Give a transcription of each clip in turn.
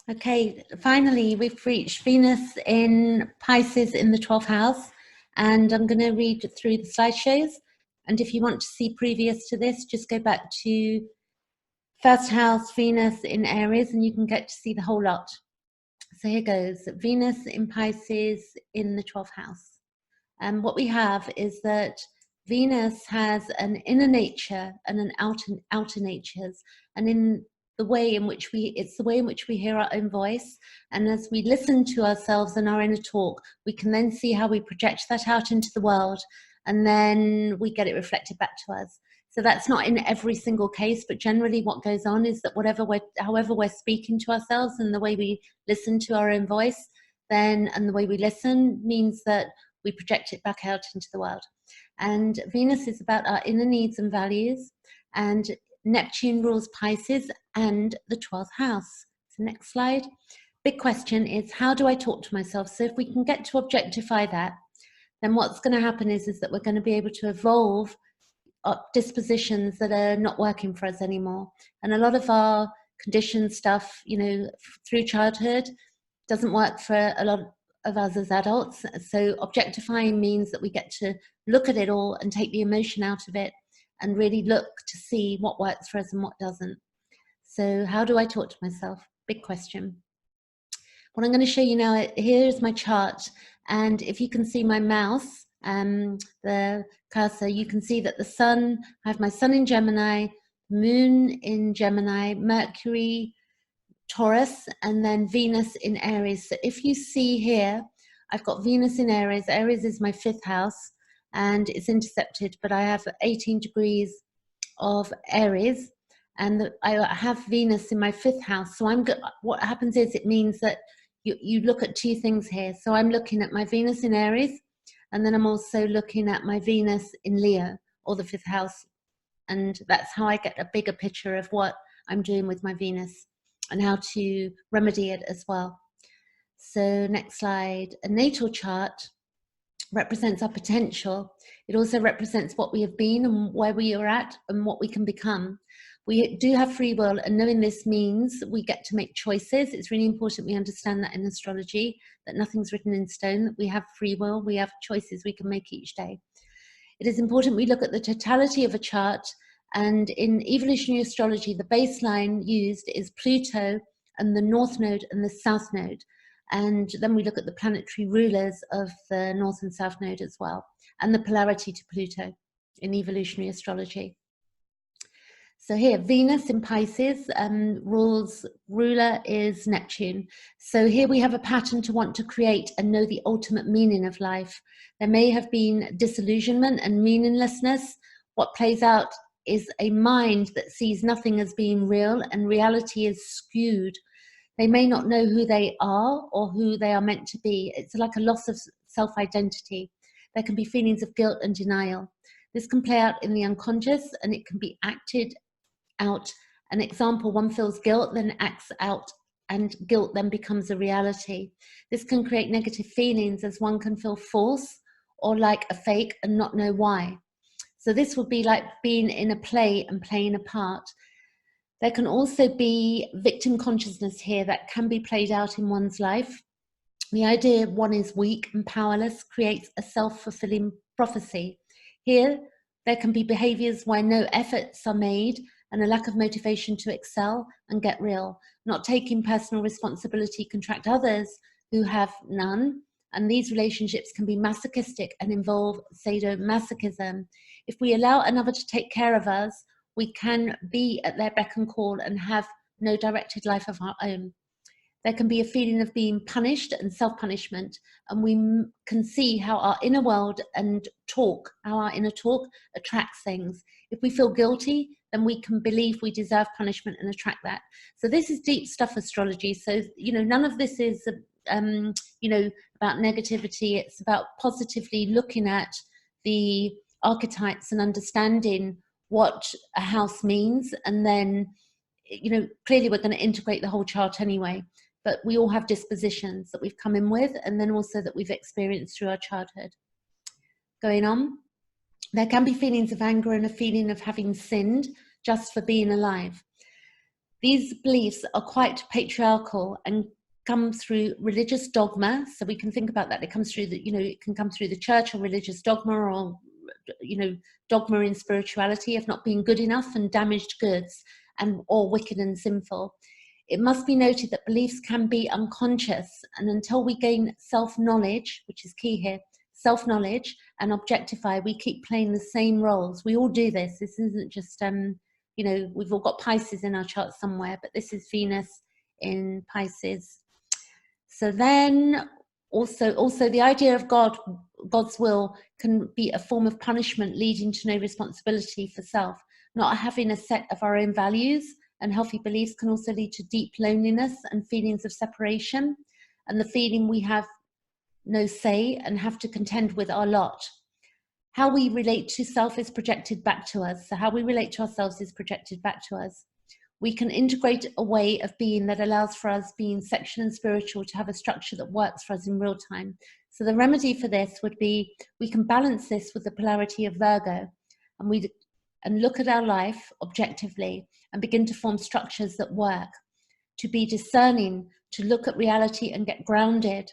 Okay, finally, we've reached Venus in Pisces in the 12th house, and I'm going to read through the slideshows. And if you want to see previous to this, just go back to first house, Venus in Aries, and you can get to see the whole lot. So here goes, Venus in Pisces in the 12th house. And what we have is that Venus has an inner nature and an outer natures, and in the way in which it's the way in which we hear our own voice. And as we listen to ourselves and our inner talk, we can then see how we project that out into the world, and then we get it reflected back to us. So that's not in every single case, but generally what goes on is that however we're speaking to ourselves and the way we listen to our own voice, then, and the way we listen means that we project it back out into the world. And Venus is about our inner needs and values, and Neptune rules Pisces and the 12th house. So next slide. Big question is, how do I talk to myself? So if we can get to objectify that, then what's going to happen is that we're going to be able to evolve dispositions that are not working for us anymore. And a lot of our conditioned stuff, through childhood, doesn't work for a lot of us as adults. So objectifying means that we get to look at it all and take the emotion out of it and really look to see what works for us and what doesn't. So how do I talk to myself? Big question. What I'm going to show you now, here's my chart, and if you can see my mouse, the cursor, you can see that the sun, I have my sun in Gemini, moon in Gemini, Mercury, Taurus, and then Venus in Aries. So if you see here, I've got Venus in Aries. Aries is my 5th house, and it's intercepted, but I have 18 degrees of Aries, and I have Venus in my 5th house. So what happens is, it means that you look at two things here. So I'm looking at my Venus in Aries, and then I'm also looking at my Venus in Leo, or the 5th house. And that's how I get a bigger picture of what I'm doing with my Venus and how to remedy it as well. So next slide. A natal chart represents our potential. It also represents what we have been and where we are at and what we can become. We do have free will, and knowing this means we get to make choices. It's really important we understand that in astrology, that nothing's written in stone, that we have free will, we have choices we can make each day. It is important we look at the totality of a chart, and in evolutionary astrology, the baseline used is Pluto and the North Node and the South Node. And then we look at the planetary rulers of the North and South Node as well, and the polarity to Pluto in evolutionary astrology. So here, Venus in Pisces, ruler is Neptune. So here we have a pattern to want to create and know the ultimate meaning of life. There may have been disillusionment and meaninglessness. What plays out is a mind that sees nothing as being real, and reality is skewed. They may not know who they are or who they are meant to be. It's like a loss of self-identity. There can be feelings of guilt and denial. This can play out in the unconscious, and it can be acted out. An example, one feels guilt, then acts out, and guilt then becomes a reality. This can create negative feelings, as one can feel false or like a fake and not know why. So this would be like being in a play and playing a part. There can also be victim consciousness here that can be played out in one's life. The idea one is weak and powerless creates a self-fulfilling prophecy. Here, there can be behaviors where no efforts are made and a lack of motivation to excel and get real. Not taking personal responsibility can attract others who have none, and these relationships can be masochistic and involve sadomasochism. If we allow another to take care of us, we can be at their beck and call and have no directed life of our own. There can be a feeling of being punished and self-punishment, and we can see how our inner world and how our inner talk attracts things. If we feel guilty, then we can believe we deserve punishment and attract that. So this is deep stuff, astrology. So, none of this is, about negativity. It's about positively looking at the archetypes and understanding what a house means. And then, clearly we're going to integrate the whole chart anyway. But we all have dispositions that we've come in with, and then also that we've experienced through our childhood. Going on, there can be feelings of anger and a feeling of having sinned just for being alive. These beliefs are quite patriarchal and come through religious dogma. So we can think about that. It comes through the, it can come through the church or religious dogma, or, dogma in spirituality of not being good enough and damaged goods, and or wicked and sinful. It must be noted that beliefs can be unconscious, and until we gain self-knowledge, which is key here, self-knowledge, and objectify, we keep playing the same roles. We all do this. This isn't just, we've all got Pisces in our chart somewhere, but this is Venus in Pisces. So then also the idea of God's will can be a form of punishment, leading to no responsibility for self. Not having a set of our own values and healthy beliefs can also lead to deep loneliness and feelings of separation, and the feeling we have no say and have to contend with our lot. How we relate to self is projected back to us. So how we relate to ourselves is projected back to us. We can integrate a way of being that allows for us, being sexual and spiritual, to have a structure that works for us in real time. So the remedy for this would be, we can balance this with the polarity of Virgo, and look at our life objectively and begin to form structures that work, to be discerning, to look at reality and get grounded,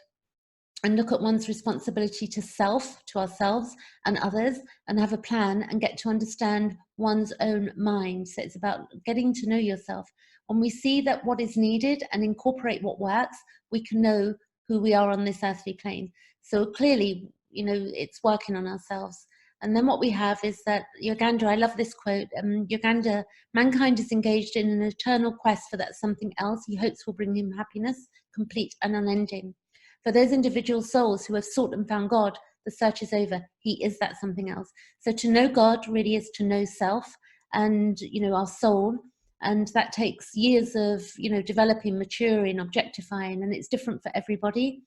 and look at one's responsibility to self, to ourselves and others, and have a plan and get to understand one's own mind. So it's about getting to know yourself. When we see that what is needed and incorporate what works, we can know who we are on this earthly plane. So clearly, it's working on ourselves. And then what we have is that Uganda, I love this quote, Uganda, mankind is engaged in an eternal quest for that something else he hopes will bring him happiness, complete and unending. For those individual souls who have sought and found God, the search is over. He is that something else. So to know God really is to know self and, our soul. And that takes years of, developing, maturing, objectifying, and it's different for everybody.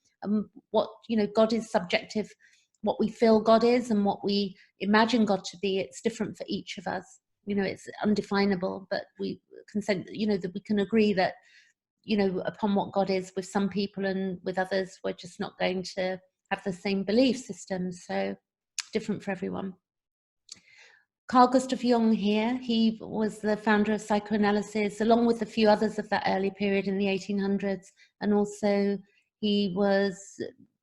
What, God is subjective. What we feel God is and what we imagine God to be, it's different for each of us. It's undefinable, but we can say, that we can agree that, upon what God is with some people, and with others, we're just not going to have the same belief system. So different for everyone. Carl Gustav Jung here, he was the founder of psychoanalysis, along with a few others of that early period in the 1800s. And also he was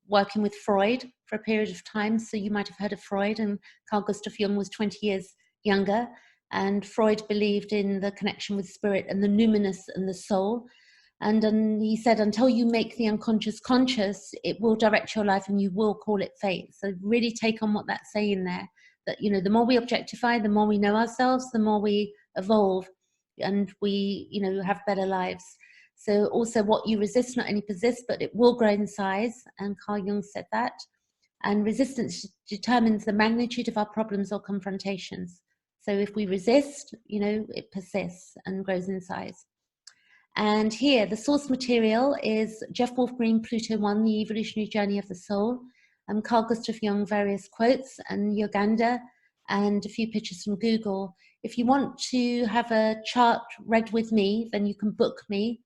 working with Freud for a period of time. So you might have heard of Freud, and Carl Gustav Jung was 20 years younger. And Freud believed in the connection with spirit and the numinous and the soul. And he said, until you make the unconscious conscious, it will direct your life and you will call it fate. So really take on what that's saying there, that, the more we objectify, the more we know ourselves, the more we evolve, and we, have better lives. So also, what you resist not only persists, but it will grow in size. And Carl Jung said that. And resistance determines the magnitude of our problems or confrontations. So if we resist, it persists and grows in size. And here, the source material is Jeff Wolf Green, Pluto 1, The Evolutionary Journey of the Soul, and Carl Gustav Jung, various quotes, and Uganda, and a few pictures from Google. If you want to have a chart read with me, then you can book me.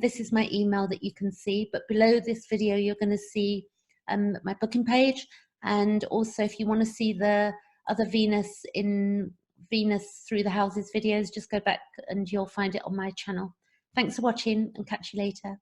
This is my email that you can see, but below this video, you're going to see my booking page. And also, if you want to see the other Venus through the houses videos, just go back and you'll find it on my channel. Thanks for watching, and catch you later.